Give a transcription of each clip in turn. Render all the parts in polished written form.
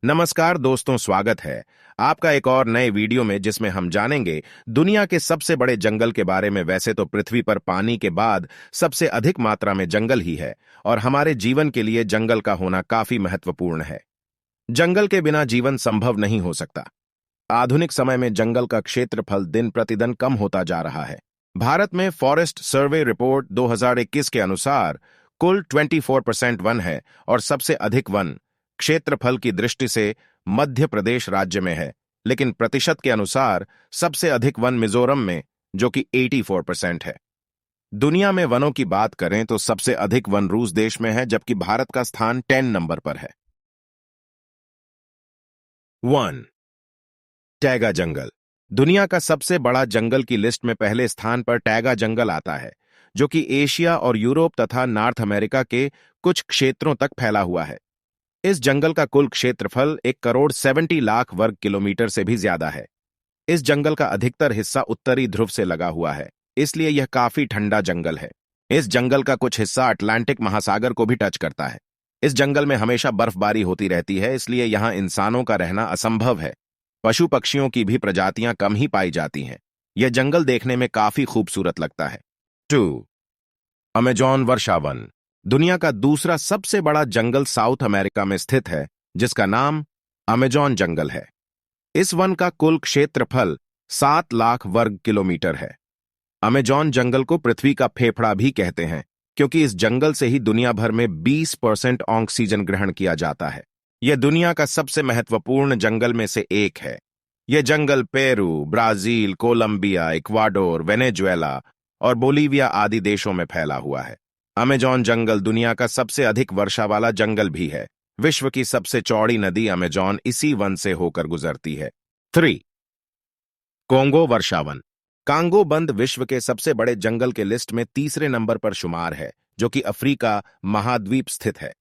नमस्कार दोस्तों, स्वागत है आपका एक और नए वीडियो में जिसमें हम जानेंगे दुनिया के सबसे बड़े जंगल के बारे में। वैसे तो पृथ्वी पर पानी के बाद सबसे अधिक मात्रा में जंगल ही है और हमारे जीवन के लिए जंगल का होना काफी महत्वपूर्ण है। जंगल के बिना जीवन संभव नहीं हो सकता। आधुनिक समय में जंगल का क्षेत्रफल दिन प्रतिदिन कम होता जा रहा है। भारत में फॉरेस्ट सर्वे रिपोर्ट 2021 के अनुसार कुल 24% वन है और सबसे अधिक वन क्षेत्रफल की दृष्टि से मध्य प्रदेश राज्य में है, लेकिन प्रतिशत के अनुसार सबसे अधिक वन मिजोरम में, जो कि 84% है। दुनिया में वनों की बात करें तो सबसे अधिक वन रूस देश में है, जबकि भारत का स्थान 10 नंबर पर है। 1. टैगा जंगल। दुनिया का सबसे बड़ा जंगल की लिस्ट में पहले स्थान पर टैगा जंगल आता है, जो कि एशिया और यूरोप तथा नॉर्थ अमेरिका के कुछ क्षेत्रों तक फैला हुआ है। इस जंगल का कुल क्षेत्रफल 1,70,00,000 वर्ग किलोमीटर से भी ज्यादा है। इस जंगल का अधिकतर हिस्सा उत्तरी ध्रुव से लगा हुआ है, इसलिए यह काफी ठंडा जंगल है। इस जंगल का कुछ हिस्सा अटलांटिक महासागर को भी टच करता है। इस जंगल में हमेशा बर्फबारी होती रहती है, इसलिए यहां इंसानों का रहना असंभव है। पशु पक्षियों की भी प्रजातियां कम ही पाई जाती हैं। यह जंगल देखने में काफी खूबसूरत लगता है। 2. अमेजॉन वर्षावन। दुनिया का दूसरा सबसे बड़ा जंगल साउथ अमेरिका में स्थित है, जिसका नाम अमेजॉन जंगल है। इस वन का कुल क्षेत्रफल 7 लाख वर्ग किलोमीटर है। अमेजॉन जंगल को पृथ्वी का फेफड़ा भी कहते हैं, क्योंकि इस जंगल से ही दुनिया भर में 20% ऑक्सीजन ग्रहण किया जाता है। यह दुनिया का सबसे महत्वपूर्ण जंगल में से एक है। यह जंगल Peru, Brazil, Colombia, Ecuador, Venezuela और बोलीविया आदि देशों में फैला हुआ है। अमेजॉन जंगल दुनिया का सबसे अधिक वर्षा वाला जंगल भी है। विश्व की सबसे चौड़ी नदी अमेजॉन इसी वन से होकर गुजरती है। 3. कोंगो वर्षावन। कांगो बंद विश्व के सबसे बड़े जंगल के लिस्ट में तीसरे नंबर पर शुमार है, जो कि अफ्रीका महाद्वीप स्थित है।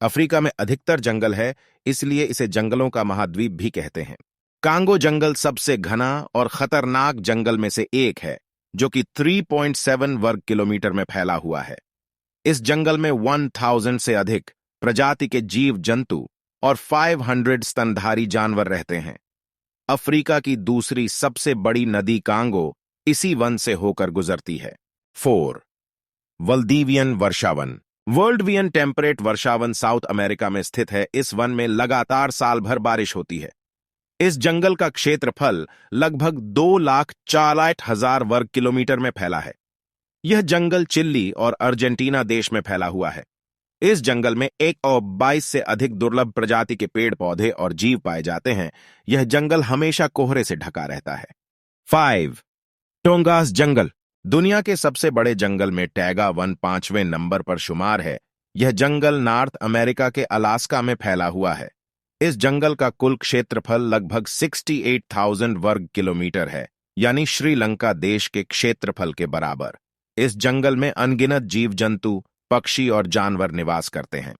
अफ्रीका में अधिकतर जंगल है, इसलिए इसे जंगलों का महाद्वीप भी कहते हैं। कांगो जंगल सबसे घना और खतरनाक जंगल में से एक है, जो कि 3.7 वर्ग किलोमीटर में फैला हुआ है। इस जंगल में 1000 से अधिक प्रजाति के जीव जंतु और 500 स्तनधारी जानवर रहते हैं। अफ्रीका की दूसरी सबसे बड़ी नदी कांगो इसी वन से होकर गुजरती है। 4. वल्दीवियन वर्षावन। वर्ल्डवियन टेम्परेट वर्षावन साउथ अमेरिका में स्थित है। इस वन में लगातार साल भर बारिश होती है। इस जंगल का क्षेत्रफल लगभग 2,40,000 वर्ग किलोमीटर में फैला है। यह जंगल चिली और अर्जेंटीना देश में फैला हुआ है। इस जंगल में 122 से अधिक दुर्लभ प्रजाति के पेड़ पौधे और जीव पाए जाते हैं। यह जंगल हमेशा कोहरे से ढका रहता है। 5. टोंगास जंगल। दुनिया के सबसे बड़े जंगल में टैगा वन 5वें नंबर पर शुमार है। यह जंगल नॉर्थ अमेरिका के अलास्का में फैला हुआ है। इस जंगल का कुल क्षेत्रफल लगभग 68,000 वर्ग किलोमीटर है, यानी श्रीलंका देश के क्षेत्रफल के बराबर। इस जंगल में अनगिनत जीव जंतु, पक्षी और जानवर निवास करते हैं।